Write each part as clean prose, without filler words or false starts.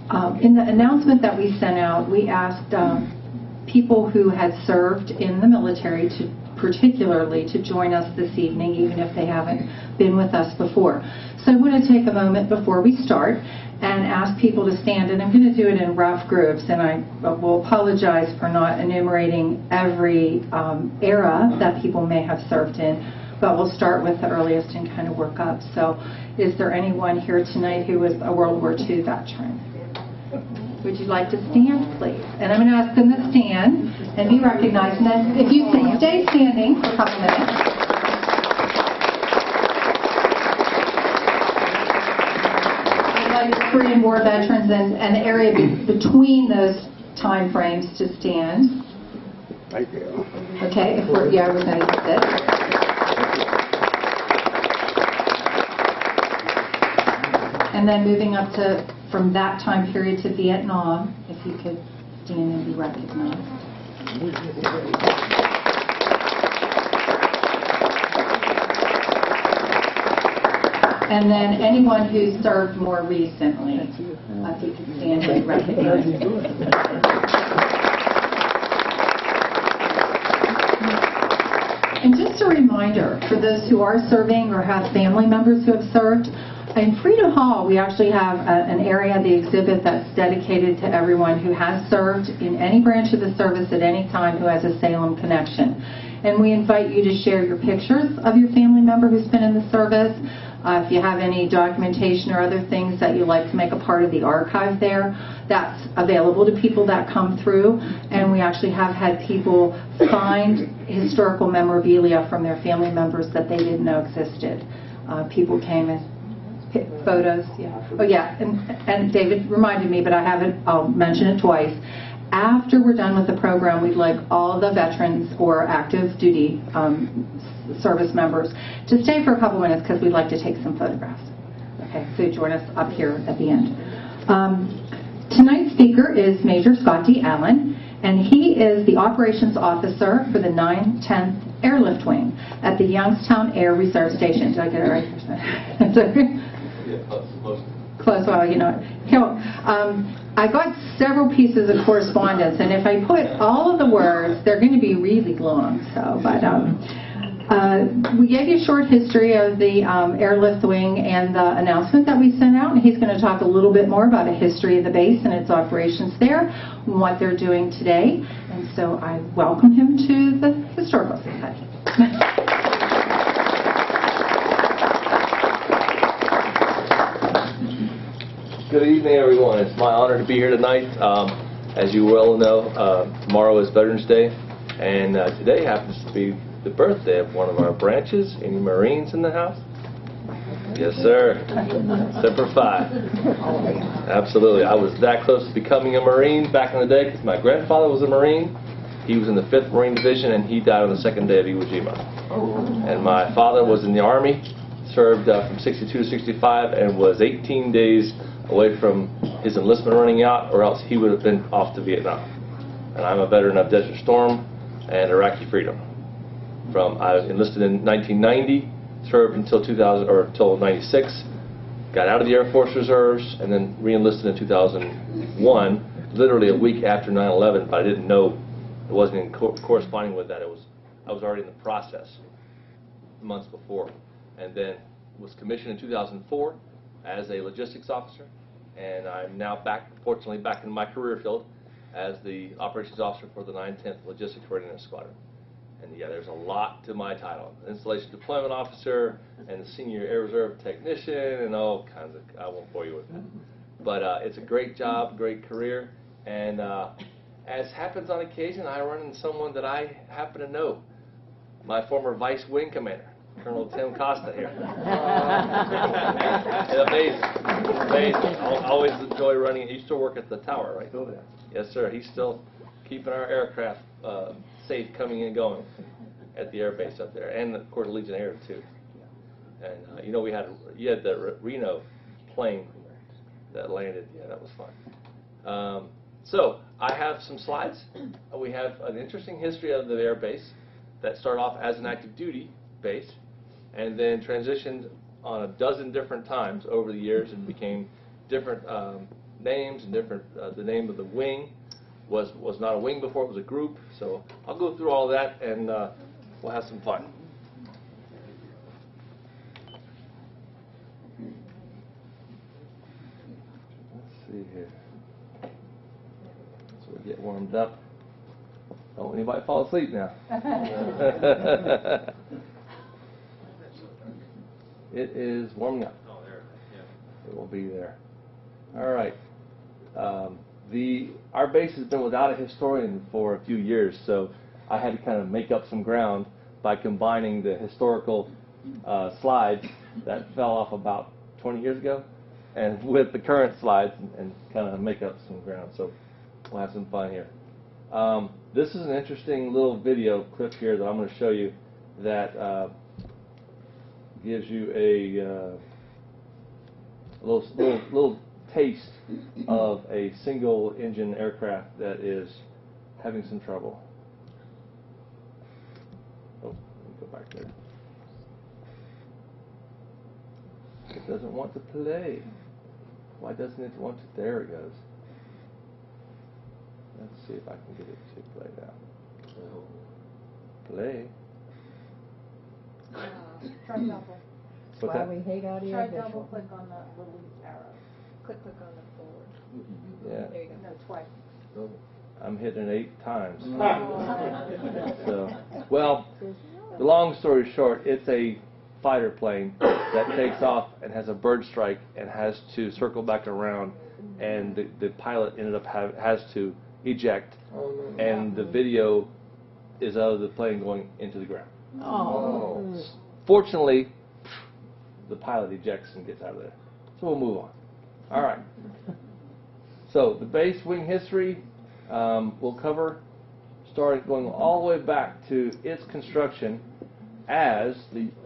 In the announcement that we sent out, we asked people who had served in the military particularly to join us this evening, even if they haven't been with us before. So I want to take a moment before we start and ask people to stand, and I'm going to do it in rough groups, and I will apologize for not enumerating every era that people may have served in, but we'll start with the earliest and kind of work up. So is there anyone here tonight who was a World War II veteran? Would you like to stand, please? And I'm going to ask them to stand and be recognized. And then if you stay standing for a couple minutes. I'd like Korean War veterans and the area between those time frames to stand. Thank you. Okay, if we're, yeah, we're going to sit. And then moving up to, from that time period to Vietnam, if you could stand and be recognized. And then anyone who served more recently, if you could stand and be recognized. And just a reminder, for those who are serving or have family members who have served, in Freedom Hall, we actually have an area of the exhibit that's dedicated to everyone who has served in any branch of the service at any time who has a Salem connection. And we invite you to share your pictures of your family member who's been in the service. If you have any documentation or other things that you'd like to make a part of the archive there, that's available to people that come through. And we actually have had people find historical memorabilia from their family members that they didn't know existed. People came and photos, yeah. Oh yeah, and David reminded me, but I haven't, I'll mention it twice. After we're done with the program, we'd like all the veterans or active duty service members to stay for a couple minutes because we'd like to take some photographs. Okay, so join us up here at the end. Tonight's speaker is Major Scott D. Allen, and he is the operations officer for the 910th Airlift Wing at the Youngstown Air Reserve Station. Did I get it right? Close. Well, you know, I got several pieces of correspondence, and if I put all of the words, they're going to be really long. So, but we gave you a short history of the airlift wing and the announcement that we sent out, and he's going to talk a little bit more about a history of the base and its operations there, and what they're doing today. And so I welcome him to the Historical Society. Good evening, everyone. It's my honor to be here tonight. As you well know, tomorrow is Veterans Day, and today happens to be the birthday of one of our branches. Any Marines in the house? Yes, sir. Semper Fi. Absolutely. I was that close to becoming a Marine back in the day because my grandfather was a Marine. He was in the 5th Marine Division, and he died on the 2nd day of Iwo Jima. And my father was in the Army, served from 62 to 65, and was 18 days away from his enlistment running out, or else he would have been off to Vietnam. And I'm a veteran of Desert Storm and Iraqi Freedom. I enlisted in 1990, served until 2000 or until 96, got out of the Air Force Reserves, and then re-enlisted in 2001, literally a week after 9/11. But I didn't know it wasn't in corresponding with that. I was already in the process months before, and then was commissioned in 2004. As a logistics officer, and I'm now fortunately back in my career field as the operations officer for the 910th Logistics Readiness Squadron. And yeah, there's a lot to my title. Installation Deployment Officer and the Senior Air Reserve Technician and all kinds of, I won't bore you with that. But it's a great job, great career, and as happens on occasion, I run into someone that I happen to know, my former Vice Wing Commander. Colonel Tim Costa here. Amazing. Amazing. I always enjoy running. He used to work at the tower, right? Yes, sir. He's still keeping our aircraft safe coming and going at the air base up there. And, of course, Legion Air, too. And, you know, you had the Reno plane that landed. Yeah, that was fun. So, I have some slides. We have an interesting history of the air base that started off as an active duty base, and then transitioned on a dozen different times over the years and became different names and different. The name of the wing was not a wing before; it was a group. So I'll go through all that, and we'll have some fun. Let's see here. So we get warmed up. Don't anybody fall asleep now. It is warming up. Oh, there. Yeah. It will be there. All right. Our base has been without a historian for a few years, so I had to kind of make up some ground by combining the historical slides that fell off about 20 years ago and with the current slides and kind of make up some ground. So we'll have some fun here. This is an interesting little video clip here that I'm going to show you that gives you a little taste of a single engine aircraft that is having some trouble. Oh, let me go back there. It doesn't want to play. Why doesn't it want to? There it goes. Let's see if I can get it to play now. Play. Try double. What's Why that? we hate audio Try visual. double click on that little arrow. Click on the forward. Yeah. There you go. No, twice. I'm hitting it 8 times. So, well, the long story short, it's a fighter plane that takes off and has a bird strike and has to circle back around, and the pilot ended up has to eject, and the video is of the plane going into the ground. Oh. Fortunately, the pilot ejects and gets out of there. So we'll move on. All right. So the base wing history we'll cover, starting going all the way back to its construction as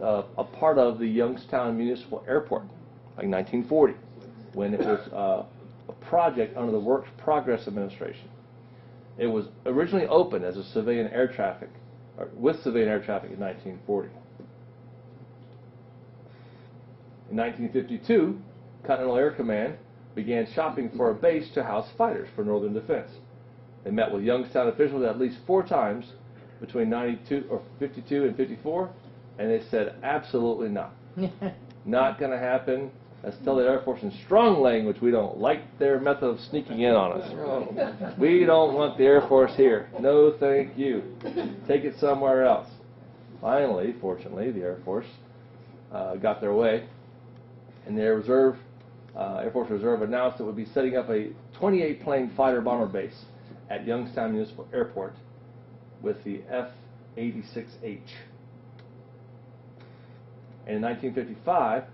a part of the Youngstown Municipal Airport, like 1940, when it was a project under the Works Progress Administration. It was originally opened as a civilian air traffic, or with civilian air traffic in 1940. In 1952, Continental Air Command began shopping for a base to house fighters for Northern Defense. They met with Youngstown officials at least 4 times between 52 and 54, and they said, absolutely not. Not going to happen. Let's tell the Air Force in strong language we don't like their method of sneaking in on us. We don't want the Air Force here. No, thank you. Take it somewhere else. Finally, fortunately, the Air Force got their way, and the Air Force Reserve announced it would be setting up a 28-plane fighter bomber base at Youngstown Municipal Airport with the F-86H. And in 1955,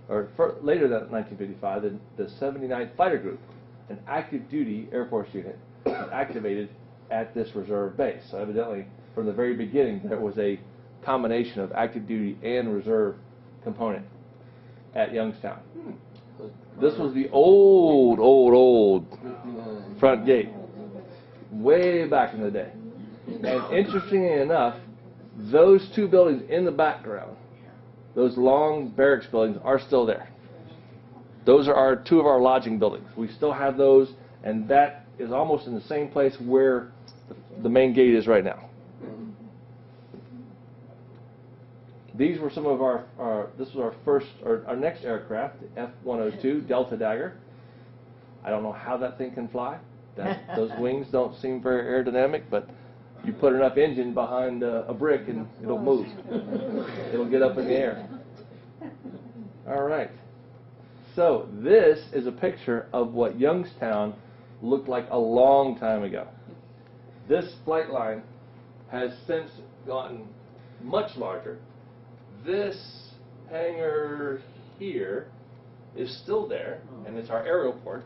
or later than 1955, the 79th Fighter Group, an active duty Air Force unit, was activated at this reserve base. So evidently, from the very beginning, there was a combination of active duty and reserve component at Youngstown. This was the old front gate, way back in the day. And interestingly enough, those 2 buildings in the background, those long barracks buildings, are still there. Those are 2 of our lodging buildings. We still have those, and that is almost in the same place where the main gate is right now. These were some of this was our next aircraft, the F-102 Delta Dagger. I don't know how that thing can fly. Those wings don't seem very aerodynamic, but you put enough engine behind a brick and it'll move. It'll get up in the air. All right. So this is a picture of what Youngstown looked like a long time ago. This flight line has since gotten much larger. This hangar here is still there, and it's our aerial port.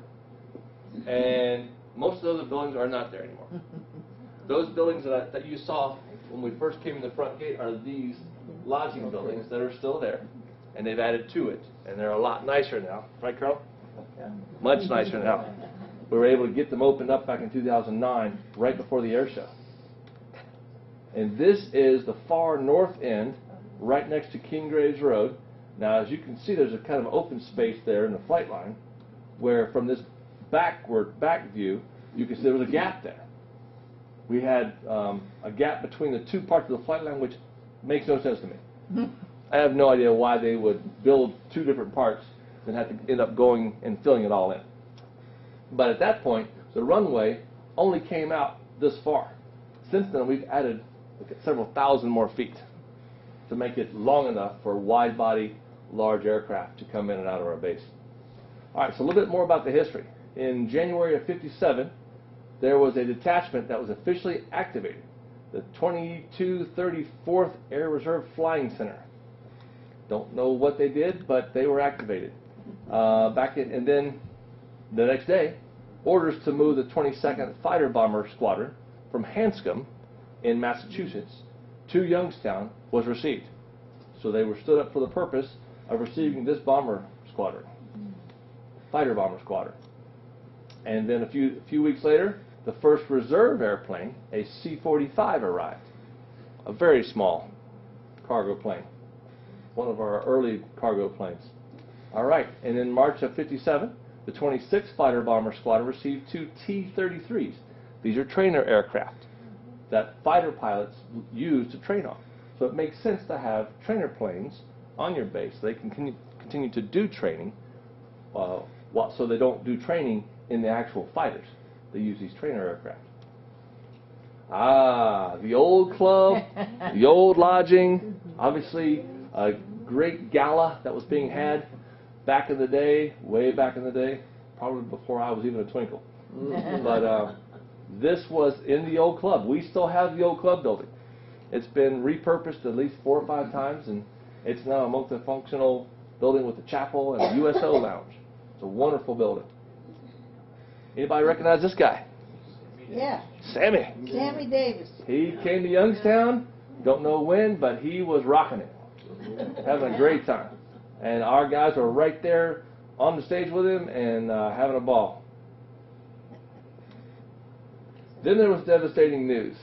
And most of those buildings are not there anymore. Those buildings that you saw when we first came in the front gate are these lodging buildings that are still there, and they've added to it, and they're a lot nicer now. Right, Carl? Yeah. Much nicer now. We were able to get them opened up back in 2009, right before the air show. And this is the far north end, right next to King Graves Road. Now, as you can see, there's a kind of open space there in the flight line, where from this back view, you can see there was a gap there. We had a gap between the two parts of the flight line, which makes no sense to me. I have no idea why they would build two different parts and have to end up going and filling it all in. But at that point, the runway only came out this far. Since then, we've added several thousand more feet to make it long enough for wide-body, large aircraft to come in and out of our base. All right, so a little bit more about the history. In January of '57, there was a detachment that was officially activated, the 2234th Air Reserve Flying Center. Don't know what they did, but they were activated. And then the next day, orders to move the 22nd Fighter Bomber Squadron from Hanscom in Massachusetts to Youngstown was received. So they were stood up for the purpose of receiving this bomber squadron, Fighter Bomber Squadron. And then a few weeks later, the first reserve airplane, a C-45, arrived. A very small cargo plane. One of our early cargo planes. All right, and in March of '57, the 26th Fighter Bomber Squadron received two T-33s. These are trainer aircraft that fighter pilots use to train on. So it makes sense to have trainer planes on your base so they can continue to do training, so they don't do training in the actual fighters. They use these trainer aircraft. Ah, the old club, the old lodging, obviously a great gala that was being had back in the day, way back in the day, probably before I was even a twinkle. But this was in the old club. We still have the old club building. It's been repurposed at least 4 or 5 times, and it's now a multifunctional building with a chapel and a USO lounge. It's a wonderful building. Anybody recognize this guy? Yeah. Sammy. Sammy Davis. He came to Youngstown, don't know when, but he was rocking it. Having a great time. And our guys were right there on the stage with him and having a ball. Then there was devastating news,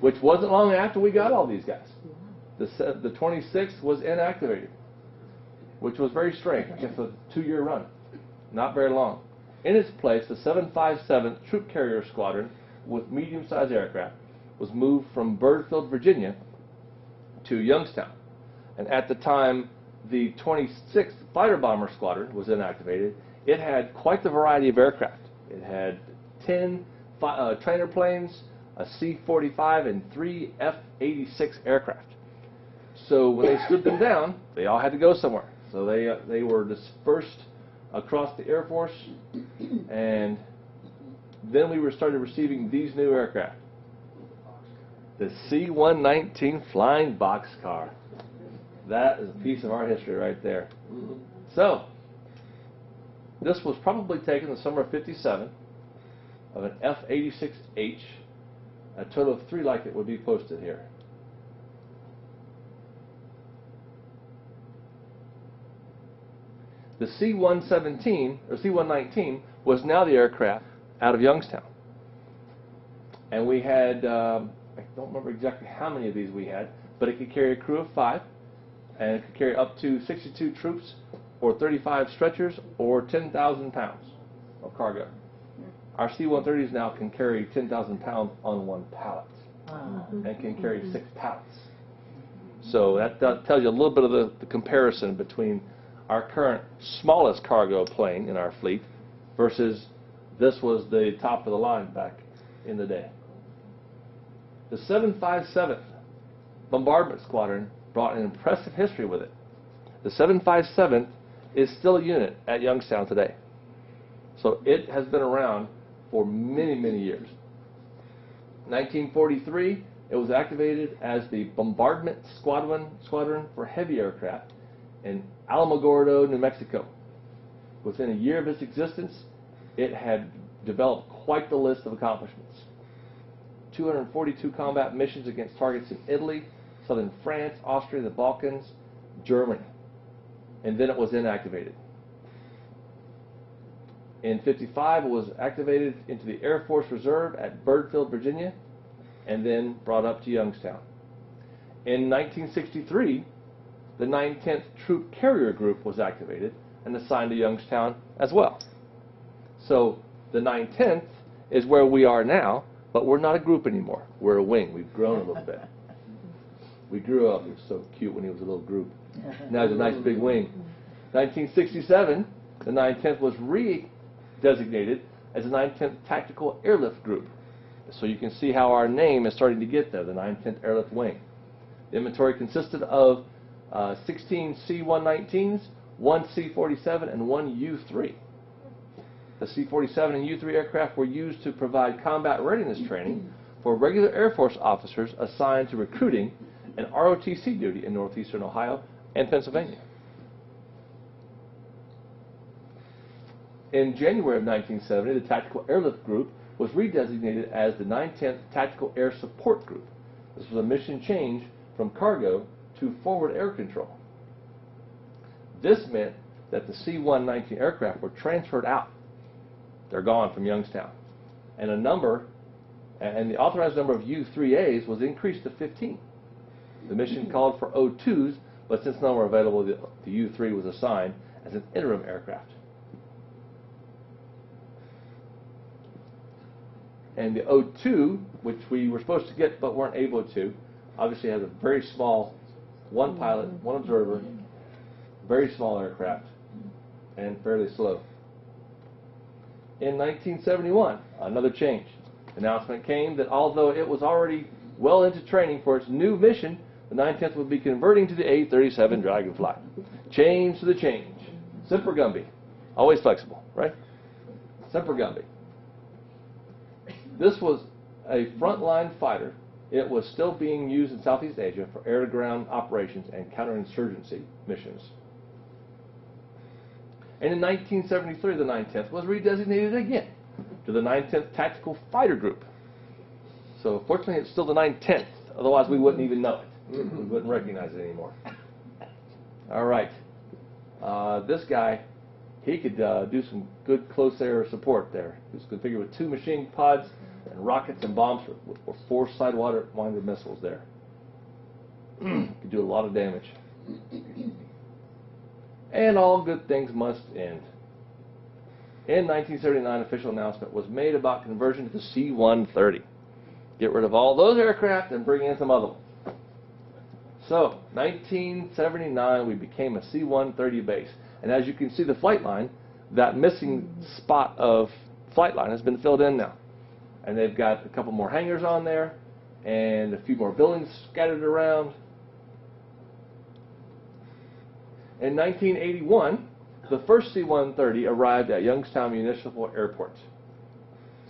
which wasn't long after we got all these guys. The 26th was inactivated, which was very strange. I guess a 2-year run. Not very long. In its place, the 757th Troop Carrier Squadron with medium-sized aircraft was moved from Birdfield, Virginia to Youngstown. And at the time the 26th Fighter Bomber Squadron was inactivated, it had quite the variety of aircraft. It had 10 trainer planes, a C-45, and 3 F-86 aircraft. So when they stood them down, they all had to go somewhere. So they were dispersed across the Air Force, and then we started receiving these new aircraft. The C-119 Flying Boxcar. That is a piece of our history right there. So, this was probably taken in the summer of '57 of an F-86H. A total of 3 like it would be posted here. The C-117, or C-119, was now the aircraft out of Youngstown. And we had, I don't remember exactly how many of these we had, but it could carry a crew of 5, and it could carry up to 62 troops, or 35 stretchers, or 10,000 pounds of cargo. Our C-130s now can carry 10,000 pounds on 1 pallet, and can carry 6 pallets. So that tells you a little bit of the comparison between our current smallest cargo plane in our fleet versus this was the top of the line back in the day. The 757th Bombardment Squadron brought an impressive history with it. The 757th is still a unit at Youngstown today. So it has been around for many, many years. 1943, it was activated as the Bombardment Squadron for Heavy Aircraft in Alamogordo, New Mexico. Within a year of its existence, it had developed quite the list of accomplishments. 242 combat missions against targets in Italy, southern France, Austria, the Balkans, Germany. And then it was inactivated. In '55, it was activated into the Air Force Reserve at Birdfield, Virginia, and then brought up to Youngstown. In 1963, the 910th Troop Carrier Group was activated and assigned to Youngstown as well. So the 9/10th is where we are now, but we're not a group anymore. We're a wing. We've grown a little bit. We grew up. He was so cute when he was a little group. Now he's a nice big wing. 1967, the 9/10th was re-designated as the 9/10th Tactical Airlift Group. So you can see how our name is starting to get there, the 9/10th Airlift Wing. The inventory consisted of 16 C-119s, 1 C-47, and 1 U-3. The C-47 and U-3 aircraft were used to provide combat readiness training for regular Air Force officers assigned to recruiting and ROTC duty in northeastern Ohio and Pennsylvania. In January of 1970, the Tactical Airlift Group was redesignated as the 9/10th Tactical Air Support Group. This was a mission change from cargo to forward air control. This meant that the C-119 aircraft were transferred out. They're gone from Youngstown. And the authorized number of U-3As was increased to 15. The mission called for O-2s, but since none were available, the U-3 was assigned as an interim aircraft. And the O-2, which we were supposed to get but weren't able to, obviously has a very small, one pilot, one observer, very small aircraft, and fairly slow. In 1971, another change. The announcement came that although it was already well into training for its new mission, the 9/10th would be converting to the A-37 Dragonfly. Change to the change. Semper Gumby. Always flexible, right? Semper Gumby. This was a frontline fighter. It was still being used in Southeast Asia for air-to-ground operations and counterinsurgency missions. And in 1973, the 9/10th was redesignated again to the 9/10th Tactical Fighter Group. So fortunately, it's still the 9/10th. Otherwise, we wouldn't even know it. We wouldn't recognize it anymore. All right. This guy, he could do some good close air support there. He was configured with 2 machine pods and rockets and bombs for 4 sidewinder missiles there. Could do a lot of damage. And all good things must end. In 1979, an official announcement was made about conversion to the C-130. Get rid of all those aircraft and bring in some other ones. So, 1979, we became a C-130 base. And as you can see the flight line, that missing spot of flight line has been filled in now. And they've got a couple more hangars on there and a few more buildings scattered around. In 1981, the first C-130 arrived at Youngstown Municipal Airport.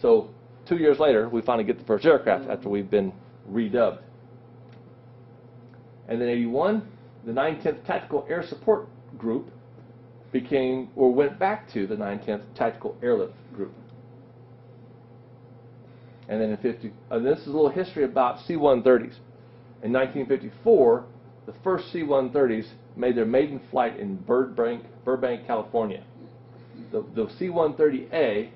So 2 years later, we finally get the first aircraft after we've been redubbed. And then in 81, the 9/10th Tactical Air Support Group went back to the 9/10th Tactical Airlift Group. And then this is a little history about C-130s. In 1954, the first C-130s made their maiden flight in Burbank, California. The C-130A,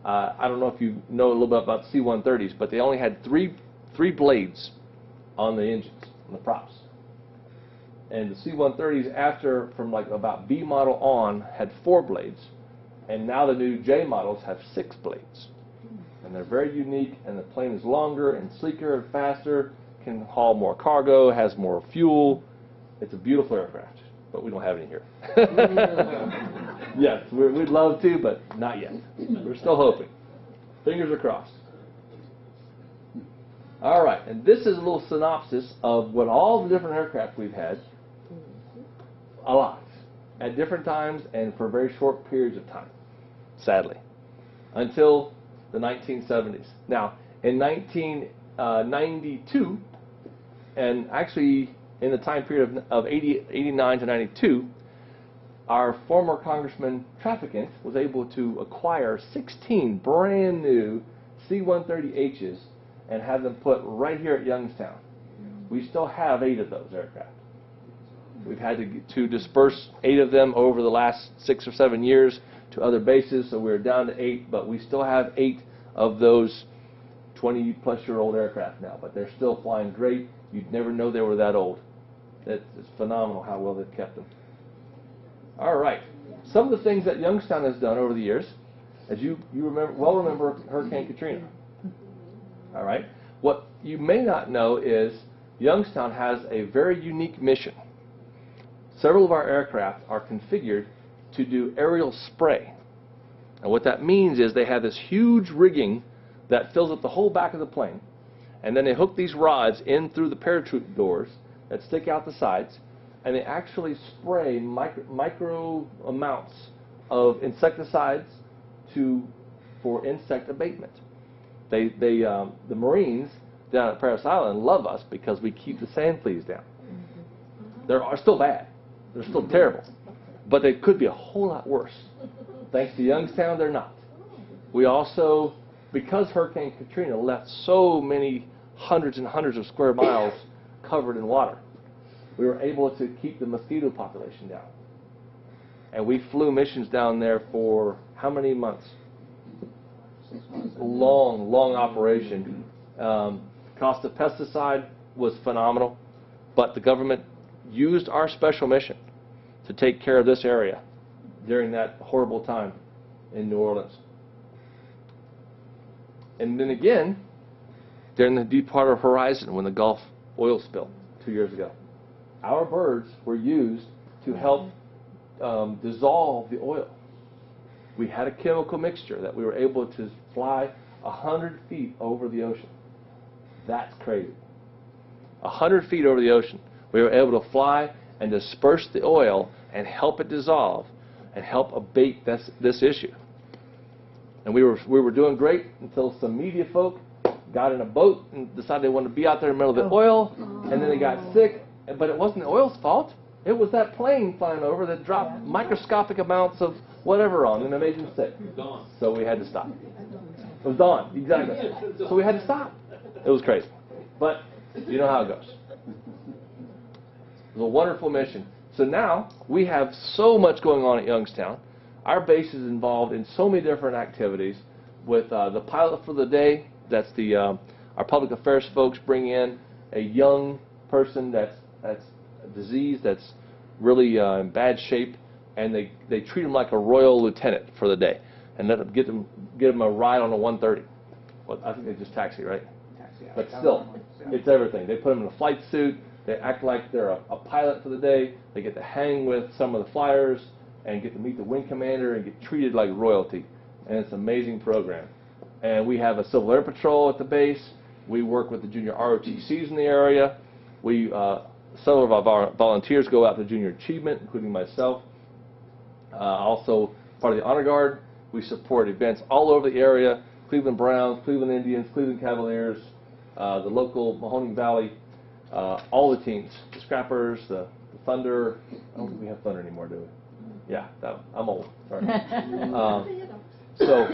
I don't know if you know a little bit about C-130s, but they only had three blades on the engines, on the props. And the C-130s from like about B model on had 4 blades, and now the new J models have 6 blades. And they're very unique, and the plane is longer and sleeker and faster, can haul more cargo, has more fuel. It's a beautiful aircraft, but we don't have any here. Yes, we'd love to, but not yet. We're still hoping. Fingers are crossed. All right, and this is a little synopsis of what all the different aircraft we've had. A lot. At different times and for very short periods of time, sadly. Until the 1970s. Now, in 1992, and actually in the time period of 89 to 92, our former Congressman Trafficant was able to acquire 16 brand new C-130Hs and have them put right here at Youngstown. We still have 8 of those aircraft. We've had to disperse 8 of them over the last 6 or 7 years to other bases, so we're down to 8, but we still have 8 of those 20-plus-year-old aircraft now, but they're still flying great. You'd never know they were that old. It's phenomenal how well they've kept them. All right. Some of the things that Youngstown has done over the years, as you remember Hurricane Katrina. All right. What you may not know is Youngstown has a very unique mission. Several of our aircraft are configured to do aerial spray. And what that means is they have this huge rigging that fills up the whole back of the plane. And then they hook these rods in through the parachute doors that stick out the sides, and they actually spray micro amounts of insecticides for insect abatement. The Marines down at Paris Island love us because we keep the sand fleas down. They are still bad. They're still terrible. But they could be a whole lot worse. Thanks to Youngstown, they're not. We also, because Hurricane Katrina left so many hundreds and hundreds of square miles covered in water, we were able to keep the mosquito population down. And we flew missions down there for how many months? Long operation. Cost of pesticide was phenomenal, but the government used our special mission to take care of this area during that horrible time in New Orleans. And then again, during the Deepwater Horizon, when the Gulf oil spill 2 years ago, our birds were used to help dissolve the oil. We had a chemical mixture that we were able to fly 100 feet over the ocean. That's crazy. 100 feet over the ocean, we were able to fly and disperse the oil and help it dissolve and help abate this issue. And we were doing great until some media folk got in a boat and decided they wanted to be out there in the middle of the oil, and then they got sick. But it wasn't the oil's fault. It was that plane flying over that dropped microscopic amounts of whatever on them and made them sick. So we had to stop. It was dawn, exactly. So we had to stop. It was crazy. But you know how it goes. It was a wonderful mission. So now we have so much going on at Youngstown. Our base is involved in so many different activities with the pilot for the day. That's our public affairs folks bring in a young person that's diseased, that's really in bad shape, and they treat him like a royal lieutenant for the day, and let them get him a ride on a 130. Well, I think they just taxi, right? Taxi. But still, it's everything. They put him in a flight suit. They act like they're a pilot for the day. They get to hang with some of the flyers and get to meet the wing commander and get treated like royalty. And it's an amazing program. And we have a Civil Air Patrol at the base. We work with the junior ROTCs in the area. Several of our volunteers go out to junior achievement, including myself. Also, part of the Honor Guard. We support events all over the area: Cleveland Browns, Cleveland Indians, Cleveland Cavaliers, the local Mahoning Valley, all the teams, the Scrappers, the Thunder. I don't think we have Thunder anymore, do we? Yeah, I'm old. Sorry. So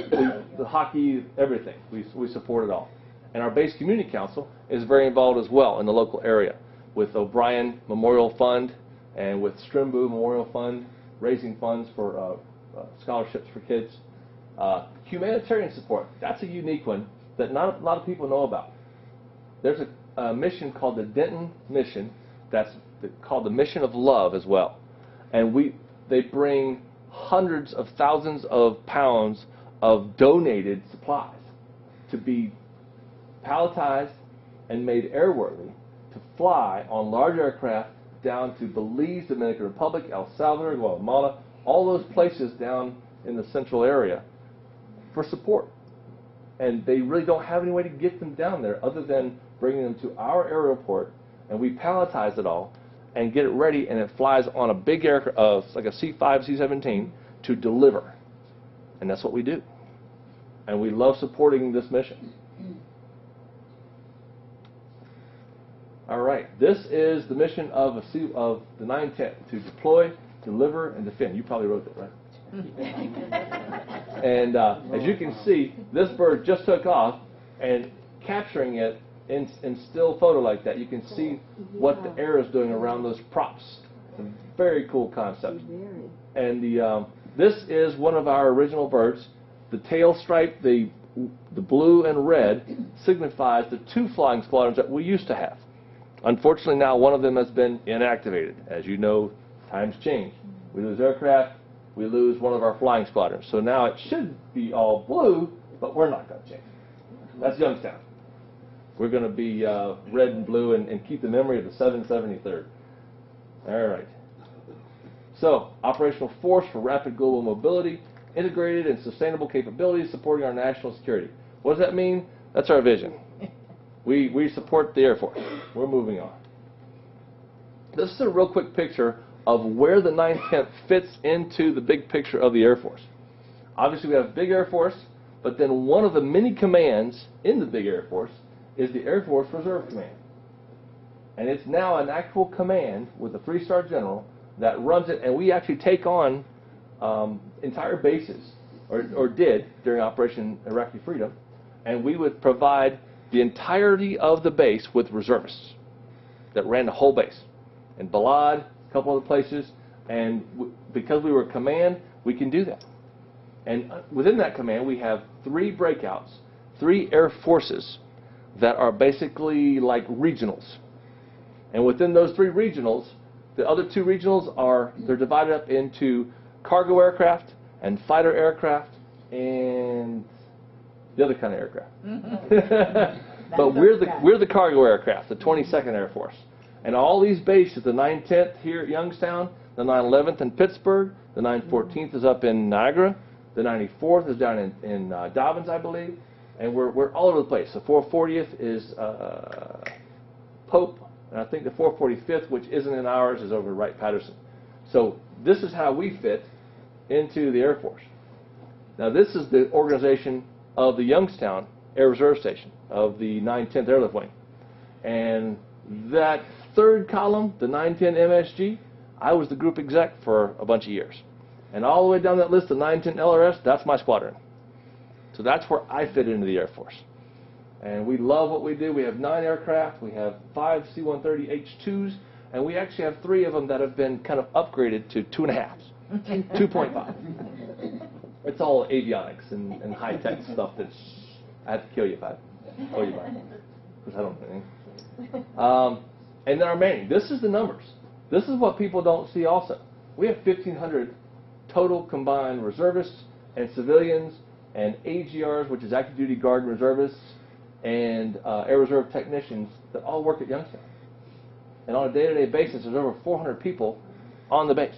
the hockey, everything. We support it all. And our base community council is very involved as well in the local area with O'Brien Memorial Fund and with Strimbu Memorial Fund, raising funds for scholarships for kids. Humanitarian support, that's a unique one that not a lot of people know about. There's a mission called the Denton Mission that's called the Mission of Love as well. And they bring hundreds of thousands of pounds of donated supplies to be palletized and made airworthy to fly on large aircraft down to Belize, Dominican Republic, El Salvador, Guatemala, all those places down in the central area for support. And they really don't have any way to get them down there other than bringing them to our airport, and we palletize it all and get it ready, and it flies on a big aircraft, like a C-5, C-17, to deliver. And that's what we do. And we love supporting this mission. All right, this is the mission of the 910, to deploy, deliver, and defend. You probably wrote that, right? And as you can see, this bird just took off, and capturing it in still photo like that, you can see what the air is doing around those props. It's a very cool concept. And this is one of our original birds. The tail stripe, the blue and red, signifies the 2 flying squadrons that we used to have. Unfortunately, now one of them has been inactivated. As you know, times change. We lose aircraft, we lose one of our flying squadrons. So now it should be all blue, but we're not going to change it. That's Youngstown. We're going to be red and blue and keep the memory of the 773rd. All right. So, operational force for rapid global mobility, integrated and sustainable capabilities supporting our national security. What does that mean? That's our vision. We support the Air Force. We're moving on. This is a real quick picture of where the 9th Tenth fits into the big picture of the Air Force. Obviously, we have a big Air Force, but then one of the many commands in the big Air Force is the Air Force Reserve Command. And it's now an actual command with a 3-star general that runs it, and we actually take on entire bases, or did during Operation Iraqi Freedom, and we would provide the entirety of the base with reservists that ran the whole base. In Balad, a couple other places, and because we were a command, we can do that. And within that command, we have 3 breakouts, 3 air forces that are basically like regionals. And within those 3 regionals, the other 2 regionals they're divided up into cargo aircraft and fighter aircraft and the other kind of aircraft. But we're the cargo aircraft, the 22nd Air Force. And all these bases, the 910th here at Youngstown, the 911th in Pittsburgh, the 914th is up in Niagara, the 94th is down in Dobbins, I believe, and we're all over the place. The 440th is Pope, and I think the 445th, which isn't in ours, is over Wright-Patterson. So this is how we fit into the Air Force. Now this is the organization of the Youngstown Air Reserve Station, of the 910th Airlift Wing. And that 3rd column, the 910 MSG, I was the group exec for a bunch of years. And all the way down that list, the 910 LRS, that's my squadron. So that's where I fit into the Air Force. And we love what we do. We have 9 aircraft. We have 5 C-130H2s. And we actually have 3 of them that have been kind of upgraded to 2.5s, 2.5. It's all avionics and high-tech stuff that's, I have to kill you if I owe you by, because I don't know anything. And then our manning. This is the numbers. This is what people don't see also. We have 1,500 total combined reservists and civilians and AGRs, which is active duty guard and reservists, and Air Reserve technicians that all work at Youngstown. And on a day-to-day basis, there's over 400 people on the base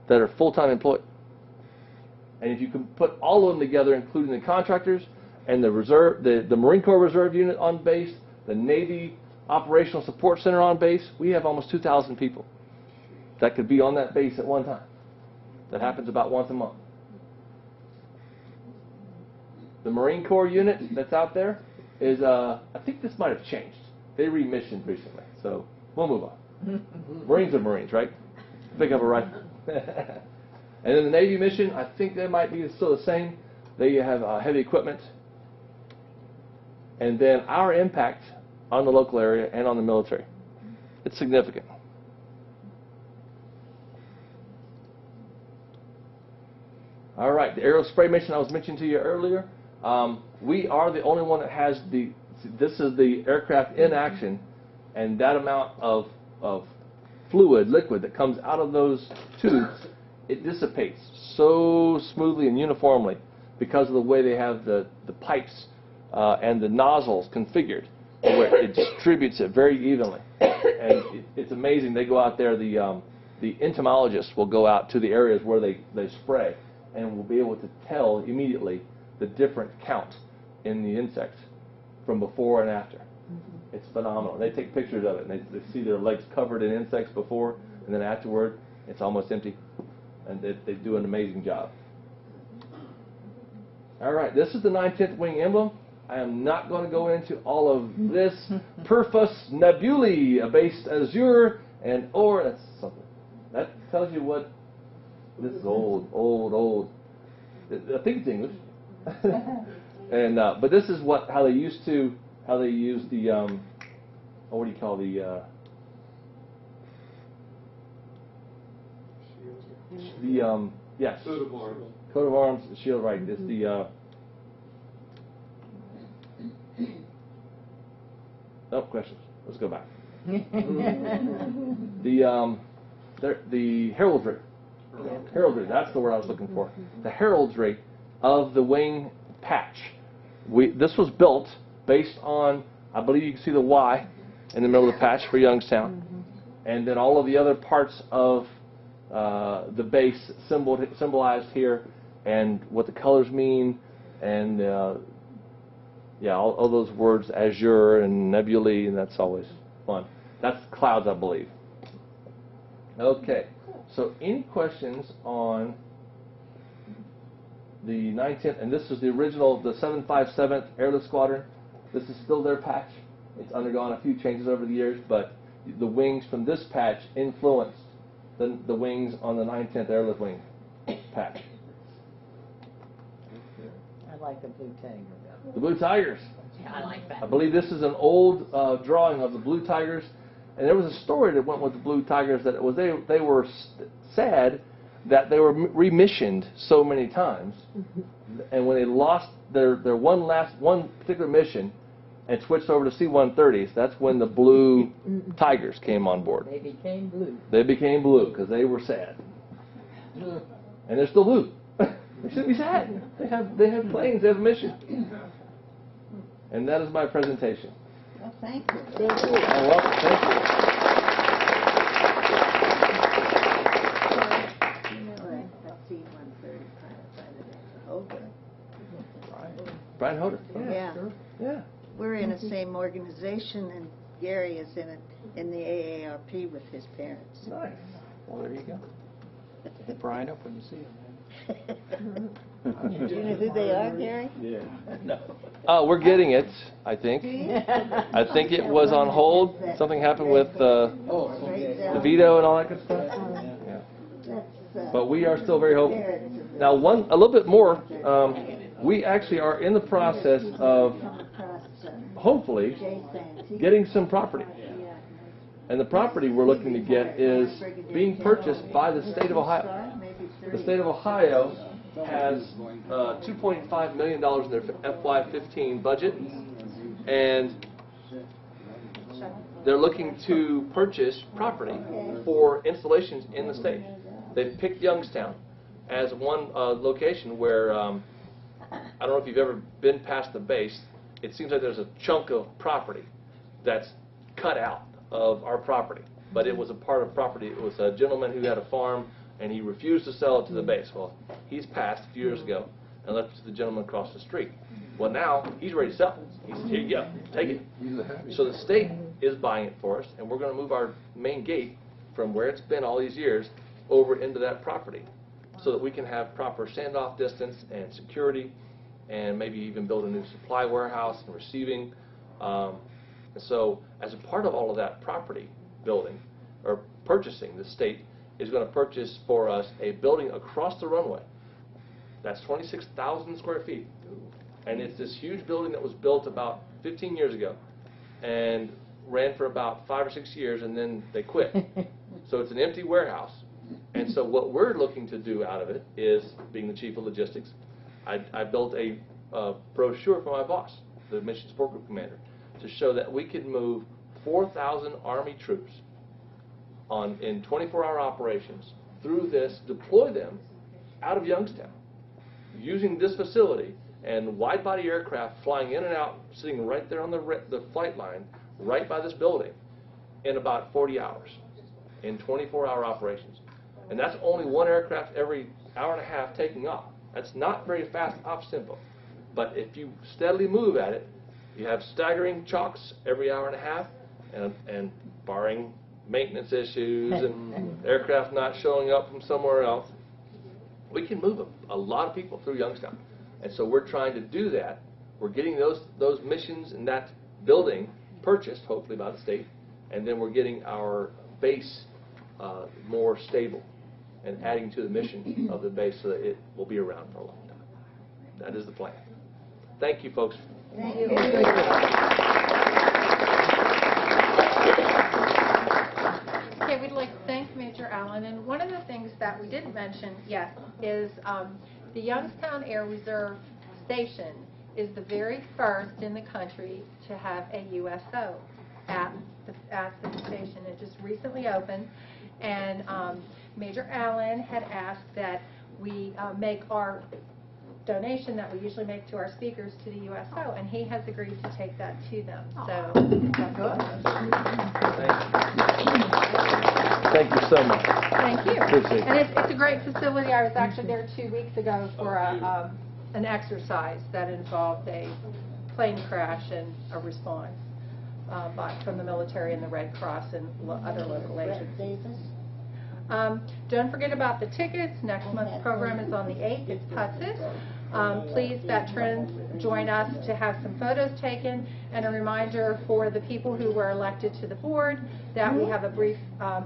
that are full-time employed. And if you can put all of them together, including the contractors and the reserve, the Marine Corps Reserve Unit on base, the Navy Operational Support Center on base, we have almost 2,000 people that could be on that base at one time. That happens about once a month. The Marine Corps unit that's out there is, I think this might have changed. They remissioned recently, so we'll move on. Marines are Marines, right? Pick up a rifle. And then the Navy mission, I think that might be still the same. They have heavy equipment. And then our impact on the local area and on the military. It's significant. All right, the aerial spray mission I was mentioning to you earlier. We are the only one that has this is the aircraft in action, and that amount of liquid that comes out of those tubes, it dissipates so smoothly and uniformly because of the way they have the pipes and the nozzles configured, where it distributes it very evenly. And it's amazing. They go out there, the entomologists will go out to the areas where they spray, and will be able to tell immediately the different count in the insects from before and after. It's phenomenal. They take pictures of it, and they see their legs covered in insects before, and then afterward, it's almost empty. And they do an amazing job. All right, this is the 910th Wing emblem. I am not going to go into all of this. Perfus nebulae, a base azure, and or, that's something. That tells you what, this is old. I think it's English. And but this is how they use the what do you call yes, coat of arms, the shield, right? It's the no questions. Let's go back. The heraldry Heraldry, that's the word I was looking for. The heraldry of the wing patch. This was built based on, I believe you can see the Y in the middle of the patch for Youngstown, and then all of the other parts of the base symbolized here, and what the colors mean, and yeah, all those words, azure and nebulae, and that's always fun. That's clouds, I believe. Okay, so any questions on the 910th, and this is the original, the 757th Airlift Squadron. This is still their patch. It's undergone a few changes over the years, but the wings from this patch influenced the wings on the 910th Airlift Wing patch. I like the blue tiger. The Blue Tigers. I like that. I believe this is an old drawing of the Blue Tigers, and there was a story that went with the Blue Tigers that it was they were sad that they were remissioned so many times, and when they lost their one particular mission and switched over to C-130s, that's when the Blue Tigers came on board. They became blue. They became blue because they were sad, and they're still blue. They shouldn't be sad. They have planes. They have a mission. And that is my presentation. Well, thank you. You're welcome. Thank you. You know, I see 130 pilot. Brian Hoder. Yeah. Sure. Yeah. We're in the same organization, and Gary is in the AARP with his parents. Nice. Well, there you go. Hit Brian up when you see him. Do you know who they are, Gary? No. We're getting it, I think. I think it was on hold. Something happened with the veto and all that good stuff. Yeah. But we are still very hopeful. Now, a little bit more. We actually are in the process of hopefully getting some property. And the property we're looking to get is being purchased by the state of Ohio. The state of Ohio has $2.5 million in their FY15 budget, and they're looking to purchase property for installations in the state. They've picked Youngstown as one location where, I don't know if you've ever been past the base, it seems like there's a chunk of property that's cut out of our property, but it was a part of property. It was a gentleman who had a farm, and he refused to sell it to the base. Well, he's passed a few years ago and left it to the gentleman across the street. Well, now he's ready to sell it. He says, here you go, take it. So the state is buying it for us, and we're going to move our main gate from where it's been all these years over into that property so that we can have proper standoff distance and security, and maybe even build a new supply warehouse and receiving. And so as a part of all of that property building or purchasing, the state is going to purchase for us a building across the runway. That's 26,000 square feet. And it's this huge building that was built about 15 years ago and ran for about 5 or 6 years, and then they quit. So it's an empty warehouse. And so what we're looking to do out of it is, being the chief of logistics, I built a brochure for my boss, the Mission Support Group Commander, to show that we could move 4,000 Army troops in 24-hour operations through this, deploy them out of Youngstown, using this facility and wide-body aircraft flying in and out, sitting right there on the flight line, right by this building, in about 40 hours, in 24-hour operations. And that's only one aircraft every hour and a half taking off. That's not very fast ops tempo. But if you steadily move at it, you have staggering chocks every hour and a half, and barring maintenance issues and aircraft not showing up from somewhere else, we can move a lot of people through Youngstown. And so we're trying to do that. We're getting those missions and that building purchased, hopefully by the state, and then we're getting our base more stable and adding to the mission of the base so that it will be around for a long time. That is the plan. Thank you, folks. Thank you. Okay, we'd like to thank Major Allen. And one of the things that we didn't mention yet is the Youngstown Air Reserve Station is the very first in the country to have a USO at the station. It just recently opened, and Major Allen had asked that we make our donation that we usually make to our speakers to the USO, and he has agreed to take that to them. So, Thank you so much. thank you. Appreciate it. And it's a great facility. I was actually there 2 weeks ago for an exercise that involved a plane crash and a response from the military and the Red Cross and other local agencies. Don't forget about the tickets. Next month's program is on the 8th. It's Putz's. Please, veterans, join us to have some photos taken. And a reminder for the people who were elected to the board that we have a brief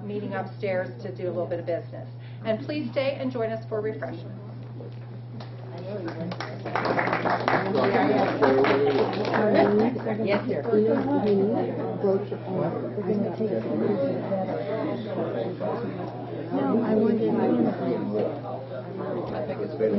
meeting upstairs to do a little bit of business. And please stay and join us for refreshments. Yes, sir. No, I wanted I think it's better.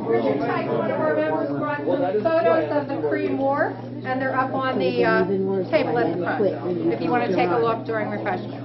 Richard Tyke, one of our members, brought some photos of the Cree War, and they're up on the table at the front if you want to take a look during refreshments.